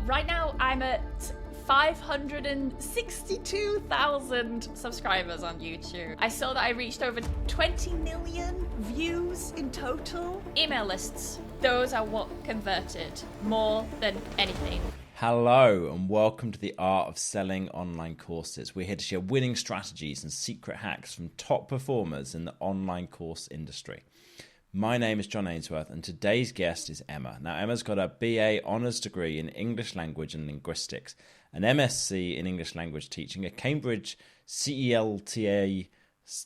right now I'm at 562,000 subscribers on YouTube. I saw that I reached over 20 million views in total. Email lists, those are what converted more than anything. Hello and welcome to the Art of Selling Online Courses. We're here to share winning strategies and secret hacks from top performers in the online course industry. My name is John Ainsworth and today's guest is Emma. Now Emma's got a BA Honours degree in English Language and Linguistics, an MSc in English Language Teaching, a Cambridge CELTA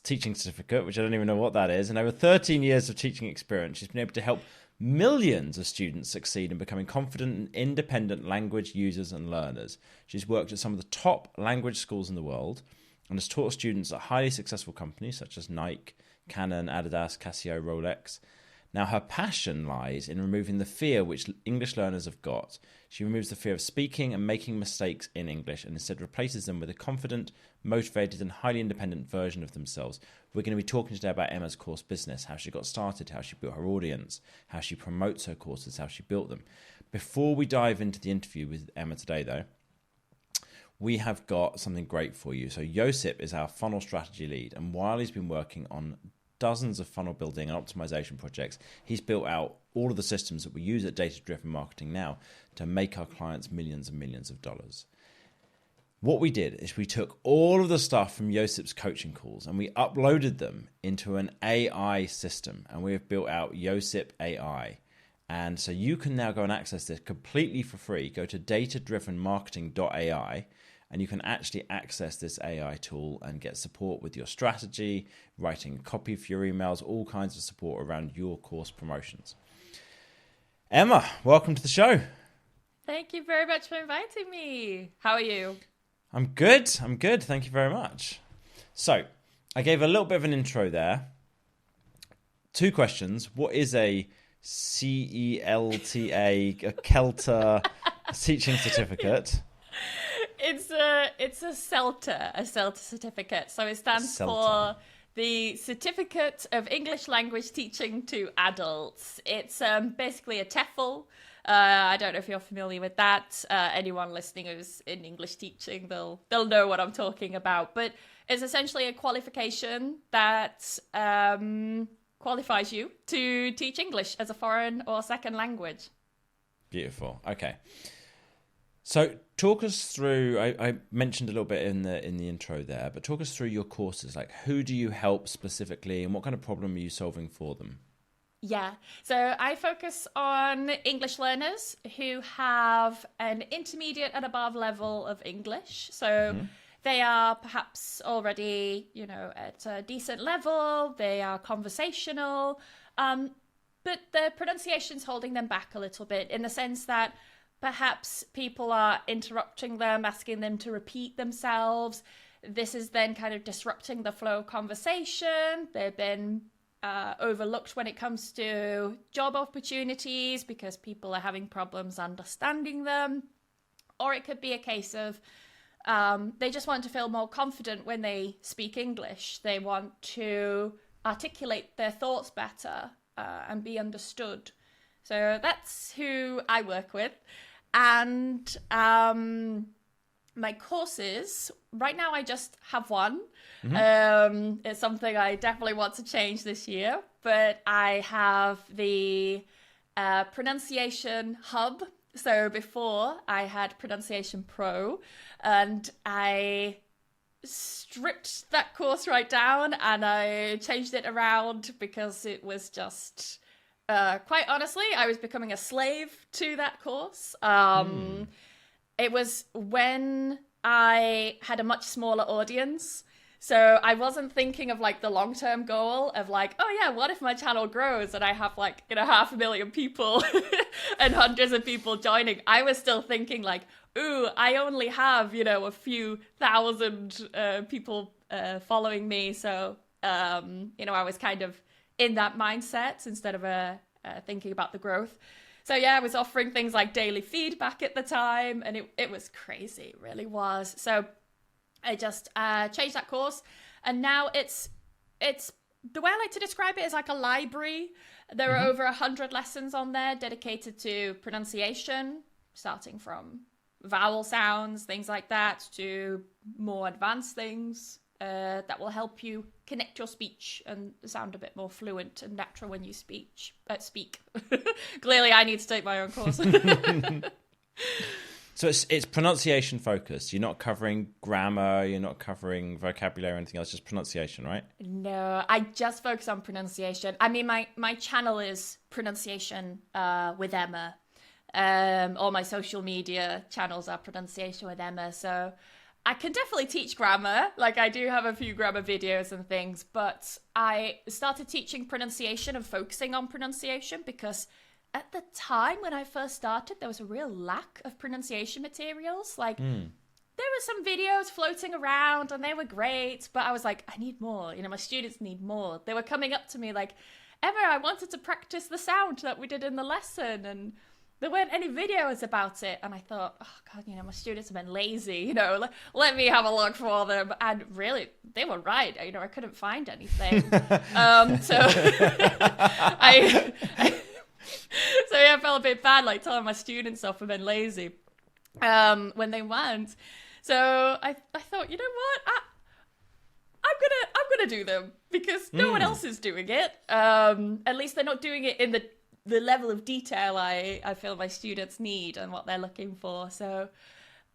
teaching certificate, which I don't even know what that is, and over 13 years of teaching experience. She's been able to help millions of students succeed in becoming confident and independent language users and learners. She's worked at some of the top language schools in the world and has taught students at highly successful companies such as Nike, Canon, Adidas, Casio, Rolex. Now, her passion lies in removing the fear which English learners have got. She removes the fear of speaking and making mistakes in English and instead replaces them with a confident, motivated and highly independent version of themselves. We're going to be talking today about Emma's course business, how she got started, how she built her audience, how she promotes her courses, how she built them. Before we dive into the interview with Emma today, though, we have got something great for you. So Josip is our funnel strategy lead, and while he's been working on dozens of funnel building and optimization projects, he's built out all of the systems that we use at Data-Driven Marketing now to make our clients millions and millions of dollars. What we did is we took all of the stuff from Josip's coaching calls and we uploaded them into an AI system, and we have built out Josip AI. And so you can now go and access this completely for free. Go to datadrivenmarketing.ai and you can actually access this AI tool and get support with your strategy, writing copy for your emails, all kinds of support around your course promotions. Emma, welcome to the show. Thank you very much for inviting me. How are you? I'm good. Thank you very much. So I gave a little bit of an intro there. 2 questions. What is a CELTA, a CELTA teaching certificate? It's a CELTA certificate. So it stands for the Certificate of English Language Teaching to Adults. It's basically a TEFL. I don't know if you're familiar with that. Anyone listening who's in English teaching, they'll know what I'm talking about. But it's essentially a qualification that qualifies you to teach English as a foreign or second language. Beautiful. Okay. So talk us through, I mentioned a little bit in the intro there, but talk us through your courses. Like, who do you help specifically and what kind of problem are you solving for them? Yeah, so I focus on English learners who have an intermediate and above level of English. So they are perhaps already, at a decent level, they are conversational, but the pronunciation's holding them back a little bit in the sense that perhaps people are interrupting them, asking them to repeat themselves. This is then kind of disrupting the flow of conversation. They've been overlooked when it comes to job opportunities because people are having problems understanding them. Or it could be a case of they just want to feel more confident when they speak English. They want to articulate their thoughts better and be understood. So that's who I work with. And my courses, right now I just have one. It's something I definitely want to change this year, but I have the Pronunciation Hub. So before I had Pronunciation Pro, and I stripped that course right down and I changed it around because it was just... quite honestly, I was becoming a slave to that course. It was when I had a much smaller audience. So I wasn't thinking of like the long-term goal of like, oh yeah, what if my channel grows and I have like, 500,000 people and hundreds of people joining? I was still thinking like, ooh, I only have, a few thousand people following me. So, I was kind of in that mindset instead of thinking about the growth. So yeah, I was offering things like daily feedback at the time, and it was crazy, it really was. So I just changed that course, and now it's the way I like to describe it is like a library. There are over 100 lessons on there dedicated to pronunciation, starting from vowel sounds, things like that, to more advanced things that will help you connect your speech and sound a bit more fluent and natural when you speak. Clearly, I need to take my own course. So it's pronunciation focused. You're not covering grammar, you're not covering vocabulary or anything else, just pronunciation, right? No, I just focus on pronunciation. I mean, my channel is pronunciation with Emma. All my social media channels are pronunciation with Emma. So I can definitely teach grammar. Like, I do have a few grammar videos and things, but I started teaching pronunciation and focusing on pronunciation because at the time when I first started, there was a real lack of pronunciation materials. Like, there were some videos floating around and they were great, but I was like, I need more. You know, my students need more. They were coming up to me like, Emma, I wanted to practice the sound that we did in the lesson, and there weren't any videos about it. And I thought, oh God, you know, my students have been lazy, you know, let me have a look for them. And really, they were right. You know, I couldn't find anything. So so yeah, I felt a bit bad, like telling my students off for being lazy when they weren't. So I thought, you know what, I'm gonna do them because no one else is doing it. At least they're not doing it in the level of detail I feel my students need and what they're looking for. So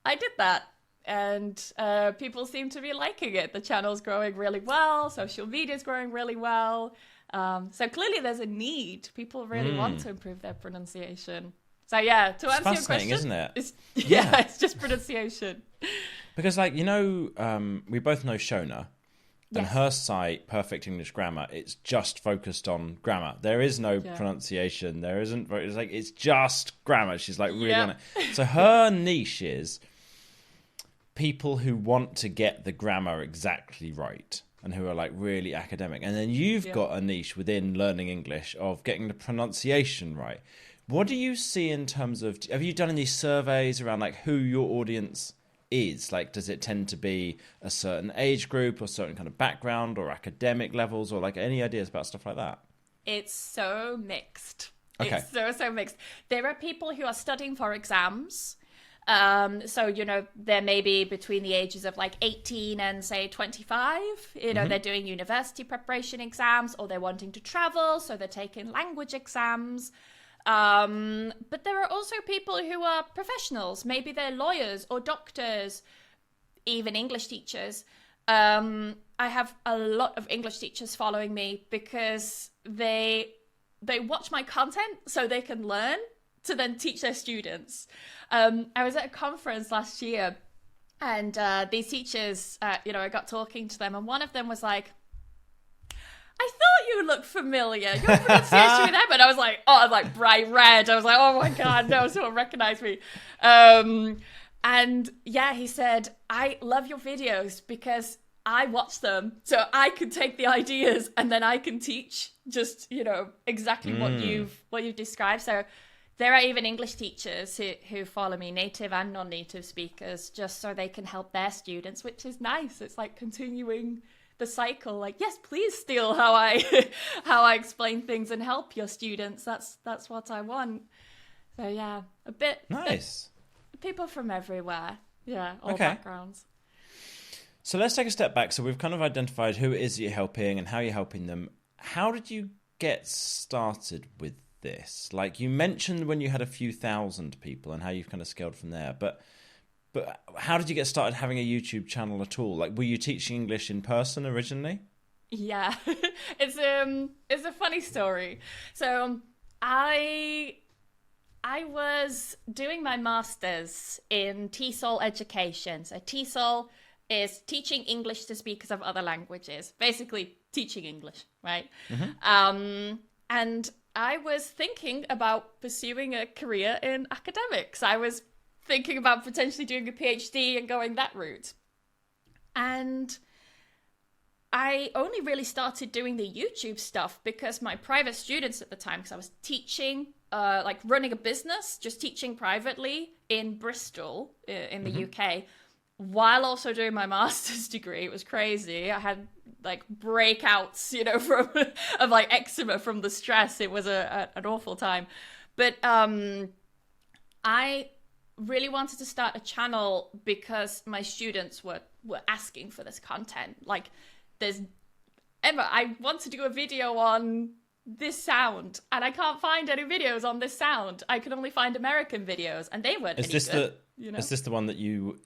I did that, and people seem to be liking it. The channel's growing really well. Social media's growing really well. So clearly there's a need. People really want to improve their pronunciation. So yeah, to answer your question, isn't it? It's just pronunciation. Because, like, you know, we both know Shona, and her site, Perfect English Grammar, it's just focused on grammar. There is no pronunciation. There isn't. It's like, it's just grammar. She's like really on it. So her niche is people who want to get the grammar exactly right and who are like really academic. And then you've got a niche within learning English of getting the pronunciation right. What do you see in terms of, have you done any surveys around like who your audience is? Like, does it tend to be a certain age group or certain kind of background or academic levels, or like any ideas about stuff like that? It's so mixed. Okay. It's so mixed. There are people who are studying for exams. So, you know, they're maybe between the ages of like 18 and say 25, you know, they're doing university preparation exams, or they're wanting to travel, so they're taking language exams. But there are also people who are professionals. Maybe they're lawyers or doctors, even English teachers. I have a lot of English teachers following me because they watch my content so they can learn to then teach their students. I was at a conference last year, and these teachers, you know, I got talking to them, and one of them was like, I thought you looked familiar. Your pronunciation with Emma. And I was like bright red. I was like, oh my God, no, someone recognized me. And yeah, he said, I love your videos because I watch them so I can take the ideas and then I can teach just, you know, exactly what you've described. So there are even English teachers who follow me, native and non-native speakers, just so they can help their students, which is nice. It's like continuing the cycle. Like, yes, please steal how I explain things and help your students. That's what I want. So yeah, a bit nice. People from everywhere. Yeah, all backgrounds. So let's take a step back. So we've kind of identified who it is that you're helping and how you're helping them. How did you get started with this? Like, you mentioned when you had a few thousand people and how you've kind of scaled from there, but how did you get started having a YouTube channel at all? Like, were you teaching English in person originally? Yeah, it's a funny story. So I was doing my master's in TESOL education. So TESOL is teaching English to speakers of other languages, basically teaching English, right? And I was thinking about pursuing a career in academics. I was thinking about potentially doing a PhD and going that route. And I only really started doing the YouTube stuff because my private students at the time, because I was teaching, like running a business, just teaching privately in Bristol in the UK, while also doing my master's degree. It was crazy. I had like breakouts, you know, of like eczema from the stress. It was an awful time. But I really wanted to start a channel because my students were asking for this content. Like, Emma, I want to do a video on this sound, and I can't find any videos on this sound. I can only find American videos, and they weren't any good. Is this the one that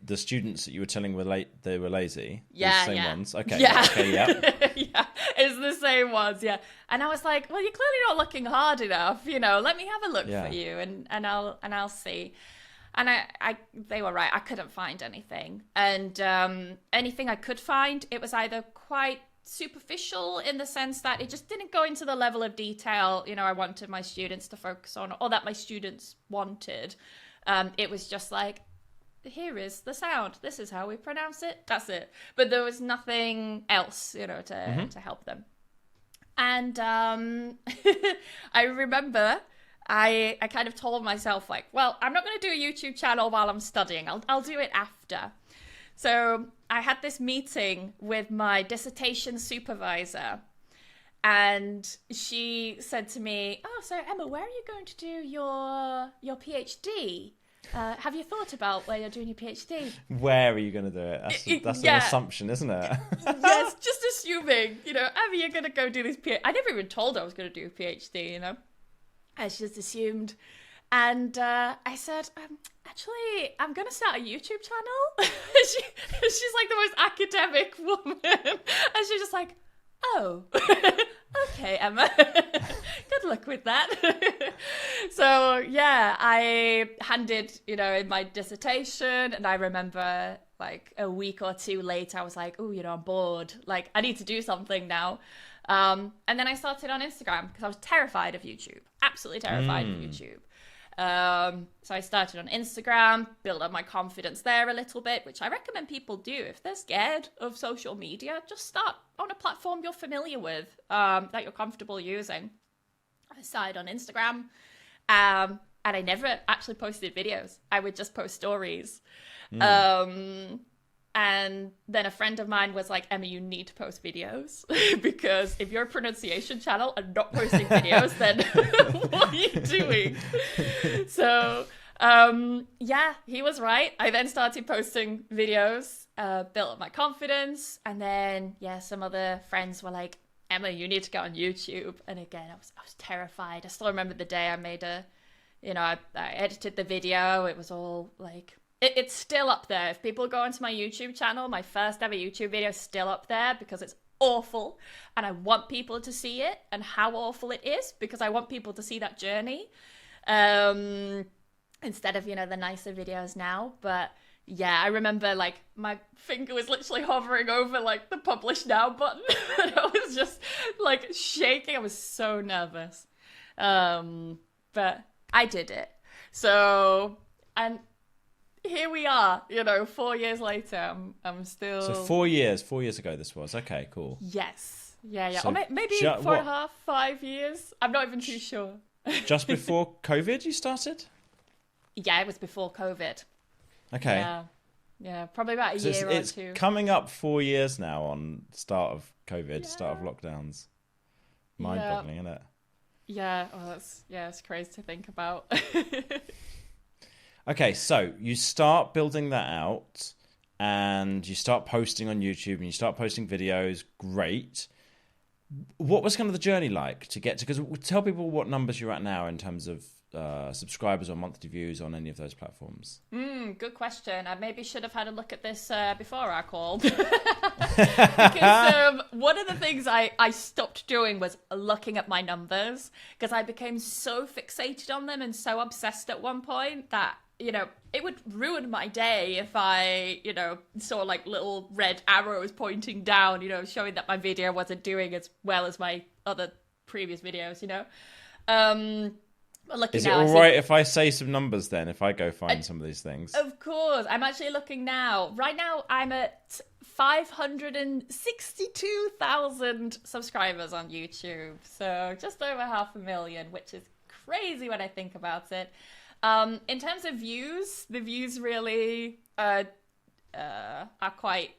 the students that you were telling they were lazy? Yeah, the same ones. Okay. Yeah. Okay. Yeah. Yeah, it's the same ones. Yeah, and I was like, well, you're clearly not looking hard enough. Let me have a look for you, and I'll see. And they were right. I couldn't find anything, and anything I could find, it was either quite superficial in the sense that it just didn't go into the level of detail I wanted my students to focus on, or that my students wanted. It was just like, here is the sound, this is how we pronounce it, that's it. But there was nothing else to help them. And I remember I kind of told myself, like, well, I'm not going to do a YouTube channel while I'm studying. I'll do it after. So I had this meeting with my dissertation supervisor, and she said to me, oh, so Emma, where are you going to do your PhD? Have you thought about where you're doing your PhD? Where are you going to do it? That's an assumption, isn't it? Yes, just assuming, Emma, you're going to go do this PhD. I never even told her I was going to do a PhD, I just assumed. And I said, actually, I'm going to start a YouTube channel. She's like the most academic woman. And she's just like, oh, okay, Emma. Good luck with that. So, yeah, I handed, in my dissertation. And I remember like a week or two later, I was like, oh, I'm bored. Like, I need to do something now. And then I started on Instagram because I was terrified of YouTube. Absolutely terrified of YouTube. So I started on Instagram, built up my confidence there a little bit, which I recommend people do. If they're scared of social media, just start on a platform you're familiar with, that you're comfortable using. I started on Instagram, and I never actually posted videos. I would just post stories. And then a friend of mine was like, Emma, you need to post videos because if you're a pronunciation channel and not posting videos, then what are you doing? So, yeah, he was right. I then started posting videos, built up my confidence. And then, some other friends were like, Emma, you need to go on YouTube. And again, I was terrified. I still remember the day I made I edited the video. It was all like... It's still up there. If people go onto my YouTube channel, my first ever YouTube video is still up there because it's awful. And I want people to see it and how awful it is because I want people to see that journey. Instead of, the nicer videos now. But yeah, I remember like my finger was literally hovering over like the publish now button. And I was just like shaking. I was so nervous. But I did it. So, and here we are, 4 years later. I'm still. So 4 years ago, this was. Okay, cool. Yes. Yeah. So or maybe 4.5, 5 years. I'm not even too sure. Just before COVID, you started? Yeah, it was before COVID. Okay. Yeah, probably about a year or two. It's coming up 4 years now on start of COVID, start of lockdowns. Mind-boggling, isn't it? Yeah. Oh, it's crazy to think about. Okay, so you start building that out and you start posting on YouTube and you start posting videos. Great. What was kind of the journey like to get to... Because tell people what numbers you're at now in terms of subscribers or monthly views on any of those platforms. Good question. I maybe should have had a look at this before our call. Because one of the things I stopped doing was looking at my numbers because I became so fixated on them and so obsessed at one point that it would ruin my day if I, saw like little red arrows pointing down, showing that my video wasn't doing as well as my other previous videos, Is it all right if I say some numbers then, if I go find some of these things? Of course. I'm actually looking now. Right now, I'm at 562,000 subscribers on YouTube. So just over 500,000, which is crazy when I think about it. In terms of views, the views really are quite...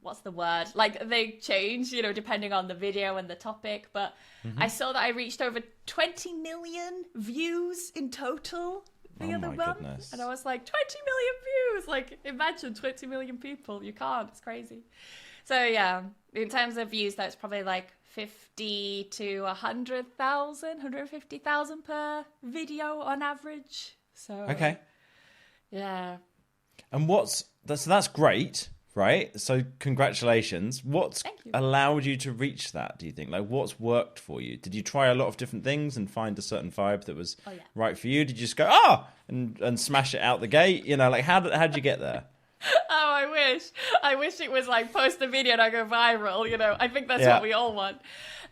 what's the word? Like they change, depending on the video and the topic. But I saw that I reached over 20 million views in total the other my month. goodness. And I was like, 20 million views. Like, imagine 20 million people. You can't. It's crazy. So, yeah, in terms of views, that's probably like 50 to 100,000, 150,000 per video on average. So, Okay. Yeah. And that's great, right? So congratulations. What's Thank you. allowed you to reach that, do you think? Like, what's worked for you? Did you try a lot of different things and find a certain vibe that was right for you? Did you just go, and smash it out the gate? You know, like, how'd you get there? Oh, I wish it was like post a video and I go viral, you know. I think that's what we all want.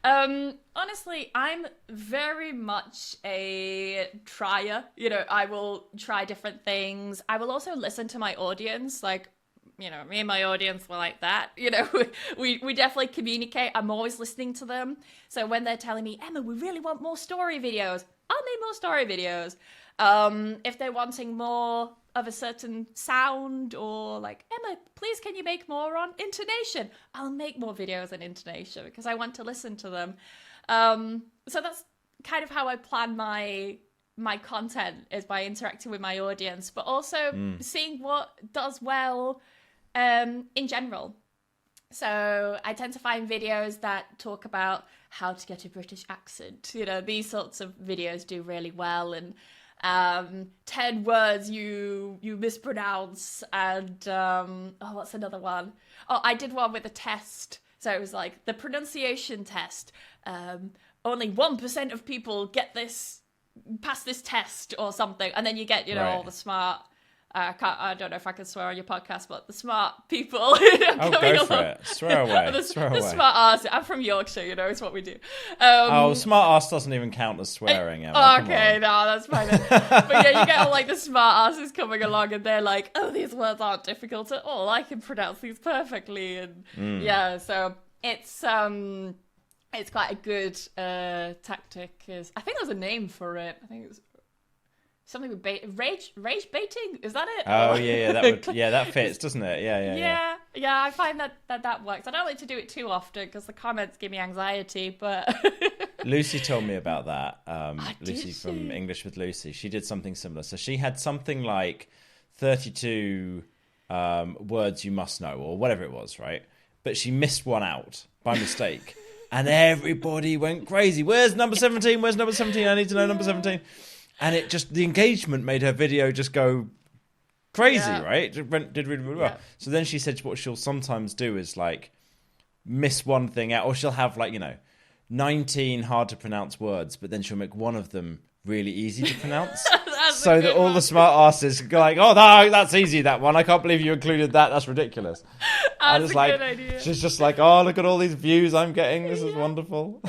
Honestly, I'm very much a trier. You know, I will try different things. I will also listen to my audience. Like, you know, me and my audience were like that. You know, we definitely communicate. I'm always listening to them. So when they're telling me, Emma, we really want more story videos, I'll make more story videos. If they're wanting more of a certain sound, or like, Emma, please can you make more on intonation? I'll make more videos on intonation because I want to listen to them. So that's kind of how I plan my content, is by interacting with my audience, but also seeing what does well in general. So I tend to find videos that talk about how to get a British accent. You know, these sorts of videos do really well, and 10 words you mispronounce, and what's another one? Oh, I did one with a test. So it was like the pronunciation test. Only 1% of people get this, pass this test or something, and then you get, you know, all the smart. I don't know if I can swear on your podcast, but the smart people. Go for it. Swear away. The away. smart arse. I'm from Yorkshire, you know, it's what we do. Smart ass doesn't even count as swearing. Emma. Okay, no, that's fine. But yeah, you get all like the smart asses coming along, and they're like, oh, these words aren't difficult at all. I can pronounce these perfectly. And yeah, so it's quite a good tactic. I think there's a name for it. I think it was something with rage baiting. Is that it? Oh yeah, that fits, doesn't it? Yeah. I find that works. I don't like to do it too often because the comments give me anxiety. But Lucy told me about that. Lucy from English with Lucy. She did something similar. So she had something like 32 words you must know, or whatever it was, right? But she missed one out by mistake, and everybody went crazy. Where's number 17? Where's number 17? I need to know number 17. And it just, the engagement made her video just go crazy, right? It did really, really well. Yeah. So then she said what she'll sometimes do is like miss one thing out, or she'll have like, 19 hard to pronounce words, but then she'll make one of them really easy to pronounce. So that all the smart asses go like, oh, that's easy, that one. I can't believe you included that. That's ridiculous. That's a good idea. She's just like, oh, look at all these views I'm getting. This is wonderful.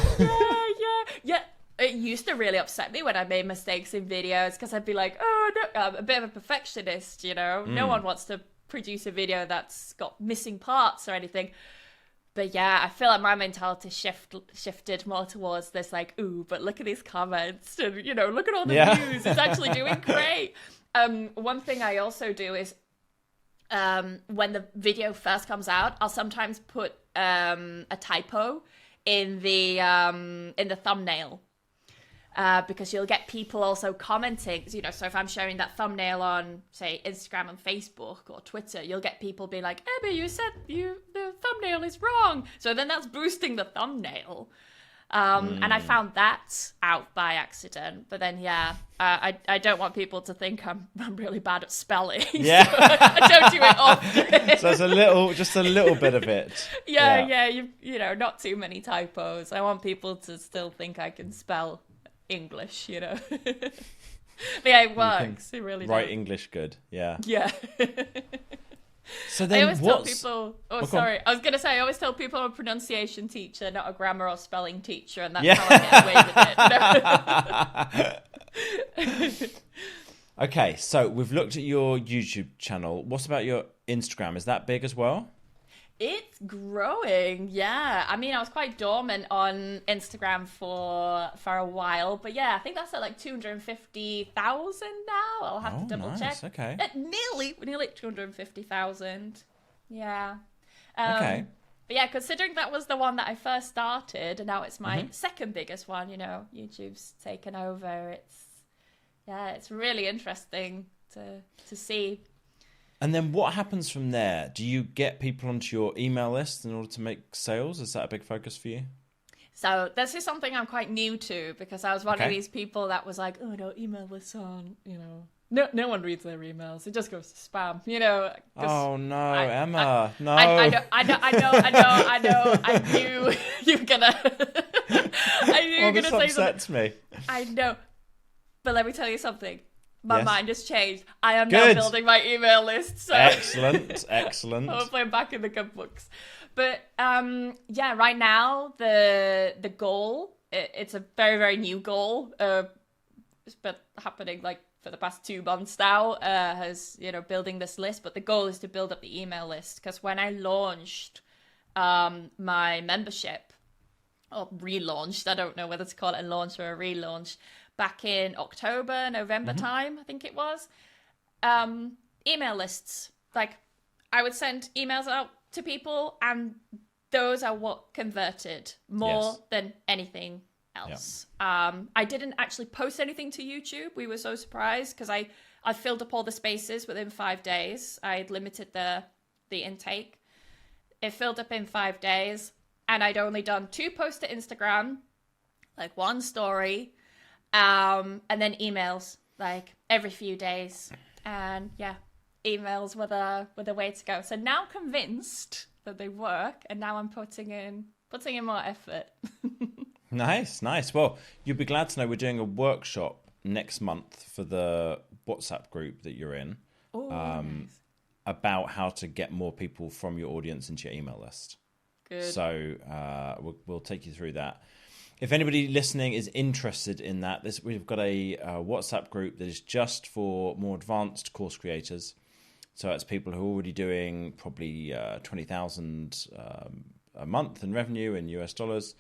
Yeah. It used to really upset me when I made mistakes in videos, because I'd be like, oh, no, I'm a bit of a perfectionist, you know. No one wants to produce a video that's got missing parts or anything. But yeah, I feel like my mentality shifted more towards this, like, ooh, but look at these comments, and, look at all the views. It's actually doing great. One thing I also do is when the video first comes out, I'll sometimes put a typo in the thumbnail. Because you'll get people also commenting, so if I'm sharing that thumbnail on, say, Instagram and Facebook or Twitter, you'll get people being like, Emma, you said the thumbnail is wrong. So then that's boosting the thumbnail. And I found that out by accident. But then, I don't want people to think I'm really bad at spelling. Yeah. So I don't do it often. So it's just a little bit of it. Yeah, not too many typos. I want people to still think I can spell English, But yeah, it works. It really does. Write English good, yeah. Yeah. So then I always tell people, I was going to say, I always tell people I'm a pronunciation teacher, not a grammar or spelling teacher, and that's how I get away with it. Okay, so we've looked at your YouTube channel. What about your Instagram? Is that big as well? It's growing, yeah. I mean, I was quite dormant on Instagram for a while, but yeah, I think that's at like 250,000 now. I'll have to double check. Okay. At nearly 250,000. Yeah. Okay. But yeah, considering that was the one that I first started, and now it's my second biggest one. YouTube's taken over. yeah, it's really interesting to see. And then what happens from there? Do you get people onto your email list in order to make sales? Is that a big focus for you? So this is something I'm quite new to, because I was one of Okay. these people that was like, oh no, email lists aren't, no one reads their emails. It just goes to spam, 'cause Oh no, I, Emma, no. I know. I knew you were gonna. I knew you were This gonna say upsets something. me. I know, but let me tell you something. My Yes. mind has changed. I am Good. now building my email list. So Excellent. hopefully I'm back in the good books. But yeah, right now the goal, it's a very, very new goal. It's been happening like for the past 2 months now, has, building this list. But the goal is to build up the email list, because when I launched my membership, or relaunched, I don't know whether to call it a launch or a relaunch, back in October, November time, I think it was, email lists. Like, I would send emails out to people, and those are what converted more than anything else. I didn't actually post anything to YouTube. We were so surprised, because I filled up all the spaces within 5 days. I had limited the intake. It filled up in 5 days, and I'd only done 2 posts to Instagram, like 1 story, and then emails like every few days. And yeah, emails were the way to go. So now convinced that they work, and now I'm putting in more effort. Nice. Well, you'll be glad to know we're doing a workshop next month for the WhatsApp group that you're in. Oh, nice. About how to get more people from your audience into your email list. Good. So we'll take you through that. If anybody listening is interested in that, we've got a WhatsApp group that is just for more advanced course creators. So it's people who are already doing probably 20,000 a month in revenue in US dollars,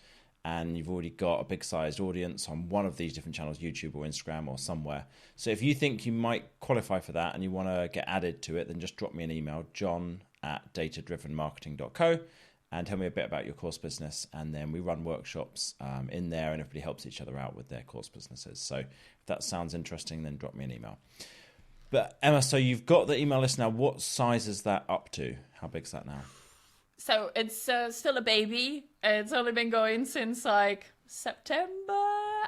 and you've already got a big sized audience on one of these different channels, YouTube or Instagram or somewhere. So if you think you might qualify for that and you want to get added to it, then just drop me an email, john@datadrivenmarketing.co, and tell me a bit about your course business. And then we run workshops in there, and everybody helps each other out with their course businesses. So if that sounds interesting, then drop me an email. But Emma, so you've got the email list now. What size is that up to? How big's that now? So it's still a baby. It's only been going since like September,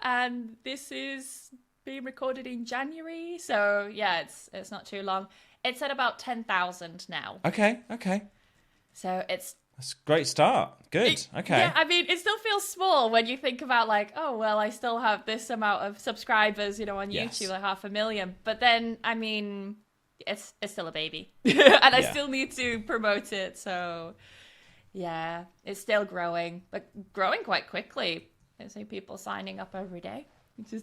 and this is being recorded in January. So yeah, it's not too long. It's at about 10,000 now. Okay. So that's a great start. Good. Okay. Yeah, I mean, it still feels small when you think about like, oh, well, I still have this amount of subscribers, on YouTube, like 500,000. But then, I mean, it's still a baby. And I still need to promote it. So yeah, it's still growing, but growing quite quickly. I see people signing up every day.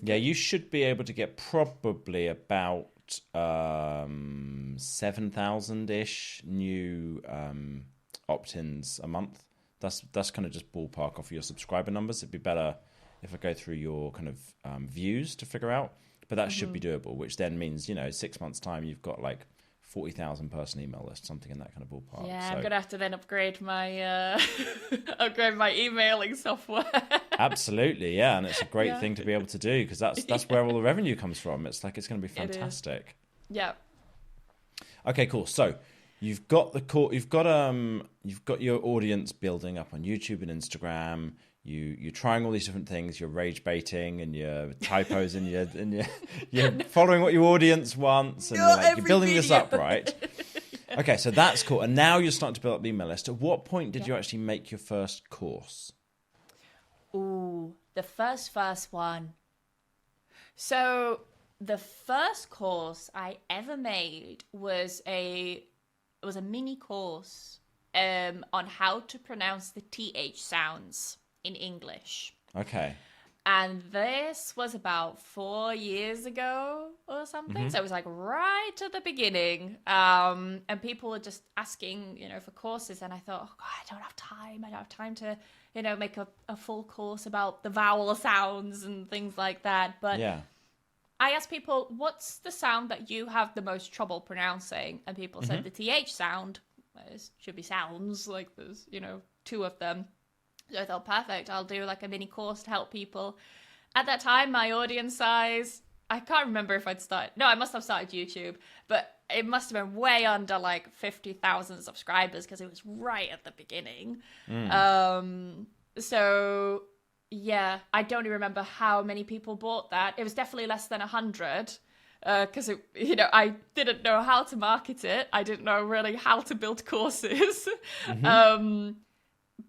You should be able to get probably about 7,000-ish new opt-ins a month. That's kind of just ballpark off of your subscriber numbers. It'd be better if I go through your kind of views to figure out, but that should be doable, which then means 6 months time you've got like 40,000 person email list, something in that kind of ballpark. Yeah, I'm gonna have to then upgrade my emailing software. Absolutely, yeah, and it's a great thing to be able to do, because that's where all the revenue comes from. It's like it's going to be fantastic. Yeah. Okay, cool. So you've got you've got your audience building up on YouTube and Instagram. You're trying all these different things. You're rage baiting and your typos and you're following what your audience wants, and you're building this up, right? Okay, so that's cool. And now you're starting to build up the email list. At what point did you actually make your first course? Ooh, the first one. So the first course I ever made was a mini course on how to pronounce the TH sounds in English. Okay. And this was about 4 years ago or something. So it was like right at the beginning. And people were just asking, for courses. And I thought, oh God, I don't have time to, make a full course about the vowel sounds and things like that. But yeah. I asked people, what's the sound that you have the most trouble pronouncing? And people said the TH sound. It should be sounds, like there's, 2 of them. So I thought, perfect, I'll do like a mini course to help people. At that time, my audience size, I can't remember if I'd started. No, I must have started YouTube, but it must have been way under like 50,000 subscribers because it was right at the beginning. So yeah, I don't even remember how many people bought that. It was definitely less than 100 because I didn't know how to market it. I didn't know really how to build courses.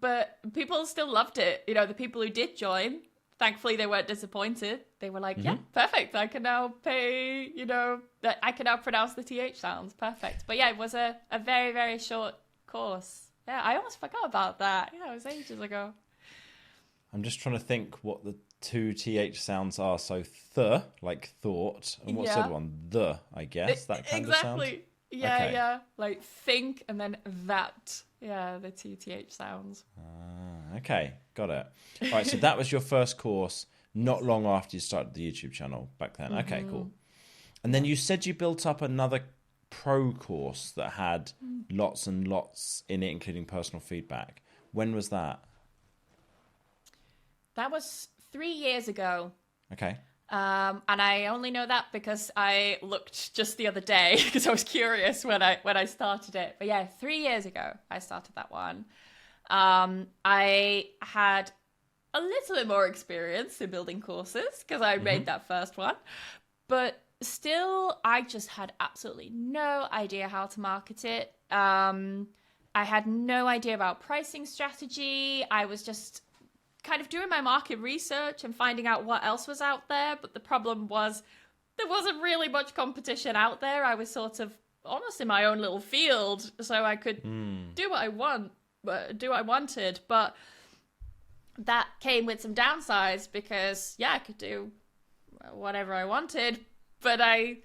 But people still loved it. The people who did join, thankfully they weren't disappointed. They were like, yeah, perfect. I can now pay, that I can now pronounce the TH sounds. Perfect. But yeah, it was a very, very short course. Yeah, I almost forgot about that. Yeah, it was ages ago. I'm just trying to think what the two TH sounds are. So like thought, and what's the other one? I guess, that kind of sound. Exactly. Yeah, okay. Yeah. Like think and then that. Yeah, the two TH sounds. Okay, got it. All right, so that was your first course not long after you started the YouTube channel back then. Okay, cool. And then you said you built up another pro course that had lots and lots in it, including personal feedback. When was that? That was 3 years ago. Okay. And I only know that because I looked just the other day because I was curious when I started it. But yeah, 3 years ago I started that one. I had a little bit more experience in building courses because I made that first one, but still I just had absolutely no idea how to market it. I had no idea about pricing strategy. I was just kind of doing my market research and finding out what else was out there. But the problem was there wasn't really much competition out there. I was sort of almost in my own little field, so I could do what I wanted. But that came with some downsides because, yeah, I could do whatever I wanted, but I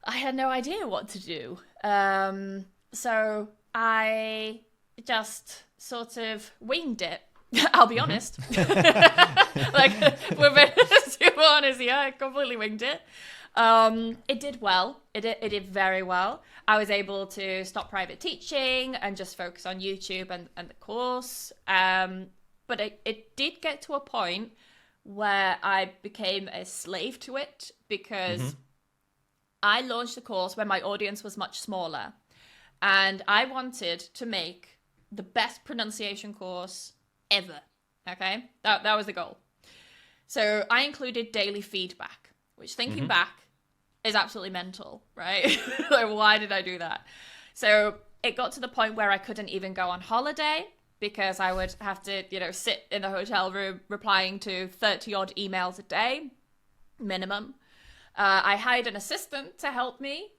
had no idea what to do. So I just sort of winged it. I'll be honest. Like, we're very super honest. Yeah, I completely winged it. It did well. It did very well. I was able to stop private teaching and just focus on YouTube and the course. But it did get to a point where I became a slave to it because I launched the course when my audience was much smaller. And I wanted to make the best pronunciation course ever. Okay? That was the goal. So I included daily feedback, which thinking back is absolutely mental, right? Like, why did I do that? So it got to the point where I couldn't even go on holiday because I would have to, sit in the hotel room replying to 30 odd emails a day, minimum. I hired an assistant to help me.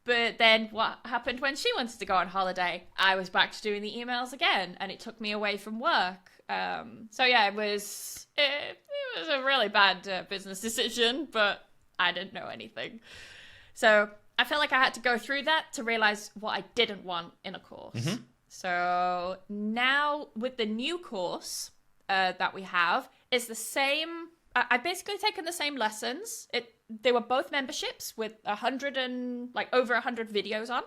But then what happened when she wanted to go on holiday? I was back to doing the emails again, and it took me away from work. So yeah, it was a really bad business decision, but I didn't know anything. So I felt like I had to go through that to realize what I didn't want in a course. So now with the new course that we have, it's the same. I've basically taken the same lessons. They were both memberships with over 100 videos on.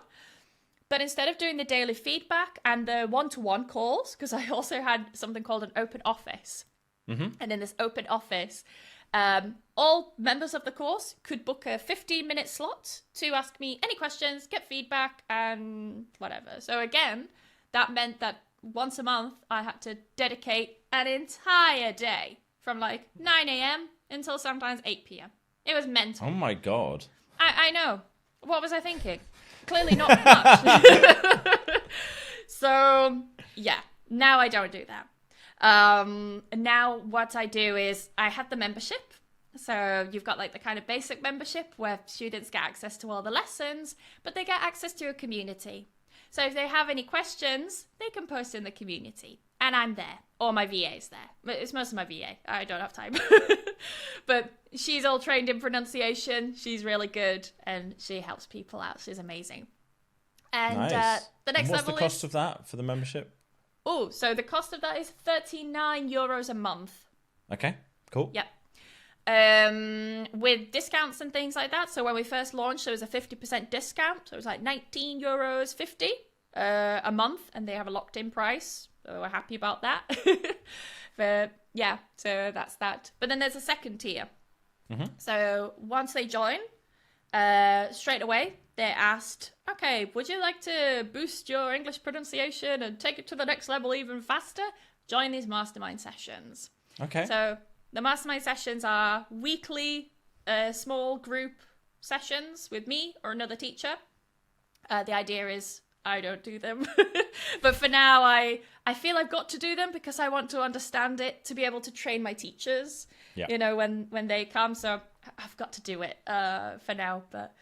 But instead of doing the daily feedback and the one-to-one calls, because I also had something called an open office. And in this open office, all members of the course could book a 15-minute slot to ask me any questions, get feedback, and whatever. So again, that meant that once a month, I had to dedicate an entire day from like 9 a.m. until sometimes 8 p.m. It was mental. Oh my God. I know. What was I thinking? Clearly not much. So, yeah, now I don't do that. Now what I do is I have the membership. So you've got like the kind of basic membership where students get access to all the lessons, but they get access to a community. So if they have any questions, they can post in the community. And I'm there. Or my VA's there. It's most of my VA. I don't have time. But she's all trained in pronunciation. She's really good. And she helps people out. She's amazing. And nice. The next what's level the cost of that for the membership? Oh, so the cost of that is €39 a month. Okay, cool. Yep. With discounts and things like that. So when we first launched, there was a 50% discount. So it was like €19.50 a month. And they have a locked-in price. So we're happy about that. But yeah, so that's that. But then there's a second tier. So once they join, straight away, they're asked, okay, would you like to boost your English pronunciation and take it to the next level even faster? Join these mastermind sessions. Okay. So the mastermind sessions are weekly, small group sessions with me or another teacher. The idea is I don't do them. But for now, I feel I've got to do them because I want to understand it to be able to train my teachers, when they come. So I've got to do it for now. But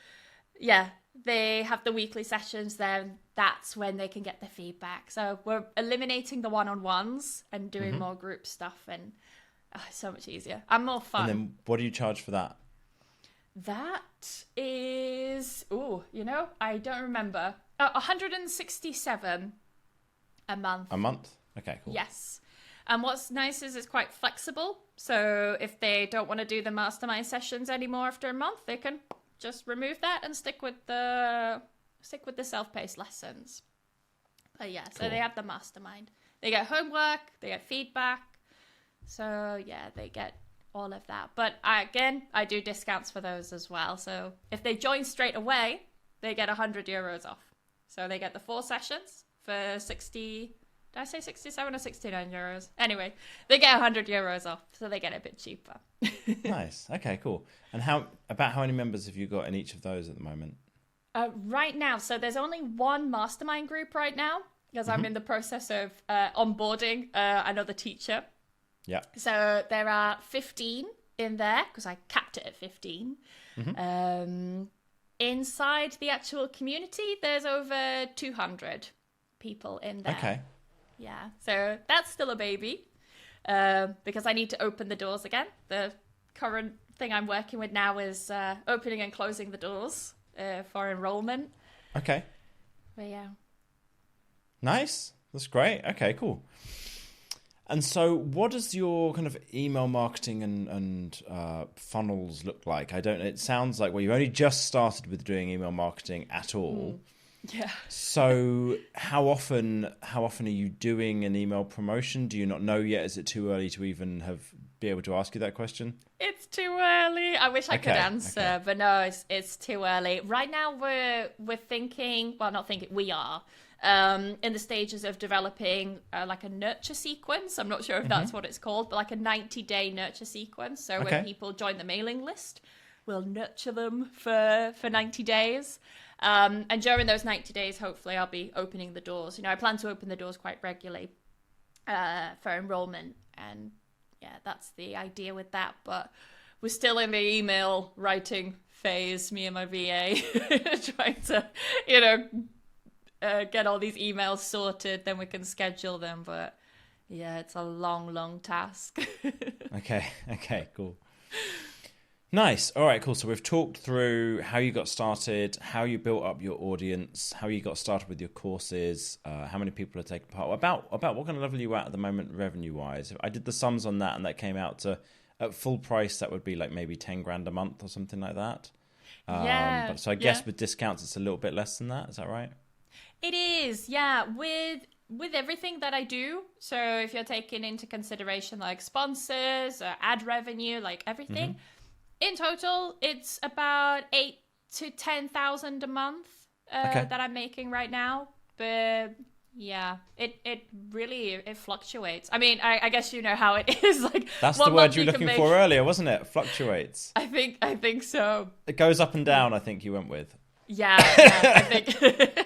yeah, they have the weekly sessions there. That's when they can get the feedback. So we're eliminating the one-on-ones and doing more group stuff. And it's so much easier and more fun. And then what do you charge for that? That is, I don't remember. 167 a month. A month? Okay, cool. Yes. And what's nice is it's quite flexible. So if they don't want to do the mastermind sessions anymore after a month, they can just remove that and stick with the self-paced lessons. But yeah, so they have the mastermind. They get homework, they get feedback. So yeah, they get all of that. But I do discounts for those as well. So if they join straight away, they get €100 off. So they get the 4 sessions for 60. Did I say 67 or 69 euros? Anyway, they get €100 off, so they get it a bit cheaper. Nice. Okay, cool. And how many members have you got in each of those at the moment? Right now, so there's only one mastermind group right now because I'm in the process of onboarding another teacher. Yeah. So there are 15 in there because I capped it at 15. Inside the actual community, there's over 200 people in there. Okay. Yeah, so that's still a baby because I need to open the doors again. The current thing I'm working with now is opening and closing the doors for enrollment. Okay. But yeah. Nice. That's great. Okay, cool. And so what does your kind of email marketing and funnels look like? I don't know. It sounds like, you've only just started with doing email marketing at all. Yeah. So how often are you doing an email promotion? Do you not know yet? Is it too early to even be able to ask you that question? It's too early. I wish I could answer, but no, it's too early. Right now we're thinking, well, not thinking, we are in the stages of developing like a nurture sequence. I'm not sure if that's what it's called, but like a 90-day nurture sequence. So when people join the mailing list, we'll nurture them for 90 days. And during those 90 days, hopefully I'll be opening the doors. I plan to open the doors quite regularly for enrollment. And yeah, that's the idea with that. But we're still in the email writing phase, me and my VA, trying to, get all these emails sorted. Then we can schedule them. But yeah, it's a long, long task. Okay, cool. Nice. All right, cool. So we've talked through how you got started, how you built up your audience, how you got started with your courses, how many people are taking part. About what kind of level are you at the moment, revenue-wise? I did the sums on that, and that came out to, at full price, that would be like maybe 10 grand a month or something like that. So I guess with discounts, it's a little bit less than that. Is that right? It is, yeah. With everything that I do, so if you're taking into consideration like sponsors, ad revenue, like everything. In total, it's about 8,000 to 10,000 a month that I'm making right now. But yeah, it really fluctuates. I mean, I guess you know how it is. Like that's the word you were looking for earlier, wasn't it? Fluctuates. I think so. It goes up and down. I think you went with. Yeah, I think.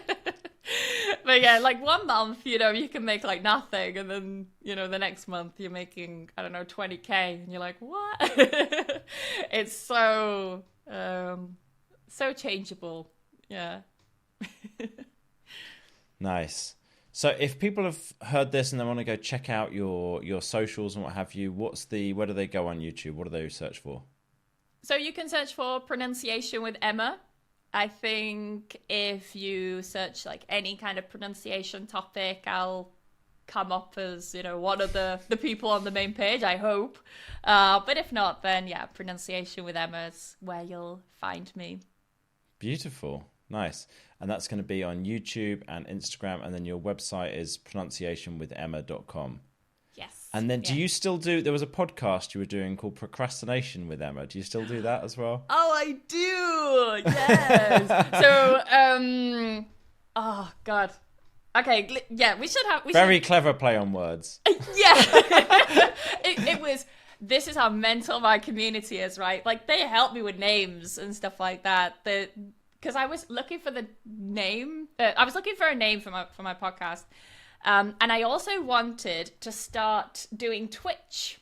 But yeah, like 1 month, you can make like nothing, and then the next month you're making, I don't know, 20K, and you're like, what? It's so changeable. Yeah. Nice. So if people have heard this and they want to go check out your socials and what have you, where do they go on YouTube? What do they search for? So you can search for Pronunciation with Emma. I think if you search like any kind of pronunciation topic, I'll come up as, one of the people on the main page, I hope. But if not, then yeah, Pronunciation with Emma is where you'll find me. Beautiful. Nice. And that's going to be on YouTube and Instagram. And then your website is pronunciationwithemma.com. Yes. And then do you still do, there was a podcast you were doing called Procrastination with Emma. Do you still do that as well? Oh, I do. Yes. So, oh God. Okay. Yeah, we should have. Very clever play on words. Yeah. It was. This is how mental my community is, right? Like they help me with names and stuff like that. Because I was looking for the name. I was looking for a name for my podcast. And I also wanted to start doing Twitch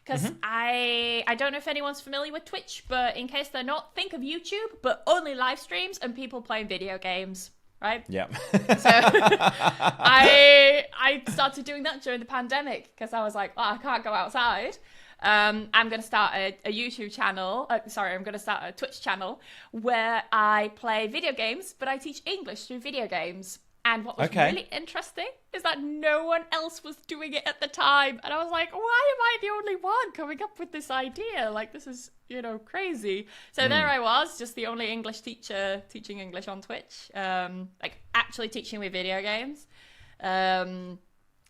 because I don't know if anyone's familiar with Twitch, but in case they're not, think of YouTube, but only live streams and people playing video games, right? Yeah. So I started doing that during the pandemic because I was like, oh, I can't go outside. I'm going to start a YouTube channel. I'm going to start a Twitch channel where I play video games, but I teach English through video games. And what was really interesting is that no one else was doing it at the time. And I was like, why am I the only one coming up with this idea? Like, this is, crazy. So there I was, just the only English teacher teaching English on Twitch, like actually teaching me video games. So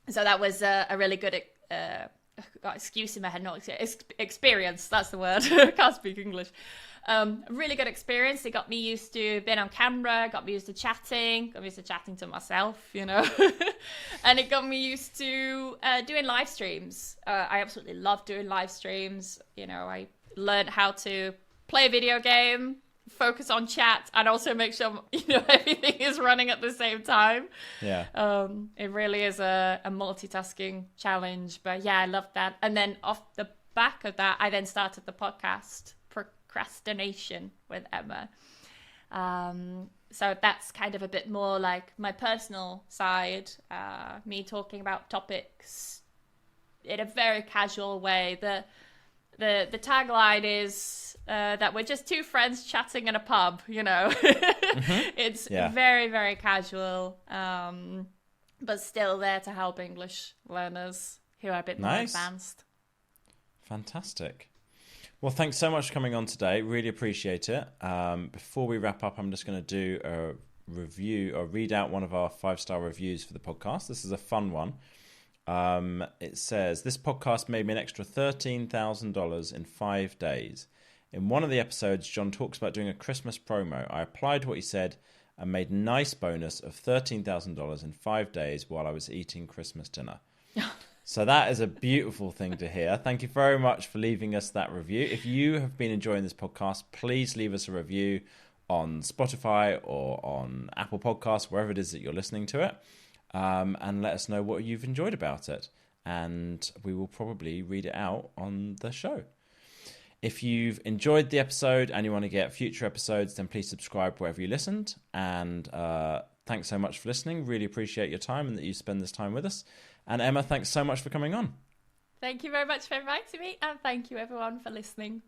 that was a really good, got excuse in my head, not experience. That's the word. I can't speak English. Really good experience. It got me used to being on camera, got me used to chatting, got me used to chatting to myself, and it got me used to doing live streams. I absolutely love doing live streams. I learned how to play a video game, focus on chat, and also make sure, everything is running at the same time. Yeah. It really is a multitasking challenge, but yeah, I love that. And then off the back of that, I then started the podcast Procrastination with Emma. So that's kind of a bit more like my personal side, me talking about topics in a very casual way. The tagline is that we're just two friends chatting in a pub, It's very, very casual, but still there to help English learners who are a bit more advanced. Fantastic. Well, thanks so much for coming on today. Really appreciate it. Before we wrap up, I'm just going to do a review or read out one of our 5-star reviews for the podcast. This is a fun one. It says, this podcast made me an extra $13,000 in 5 days. In one of the episodes, John talks about doing a Christmas promo. I applied what he said and made a nice bonus of $13,000 in 5 days while I was eating Christmas dinner. So that is a beautiful thing to hear. Thank you very much for leaving us that review. If you have been enjoying this podcast, please leave us a review on Spotify or on Apple Podcasts, wherever it is that you're listening to it, and let us know what you've enjoyed about it. And we will probably read it out on the show. If you've enjoyed the episode and you want to get future episodes, then please subscribe wherever you listened. And thanks so much for listening. Really appreciate your time and that you spend this time with us. And Emma, thanks so much for coming on. Thank you very much for inviting me, and thank you everyone for listening.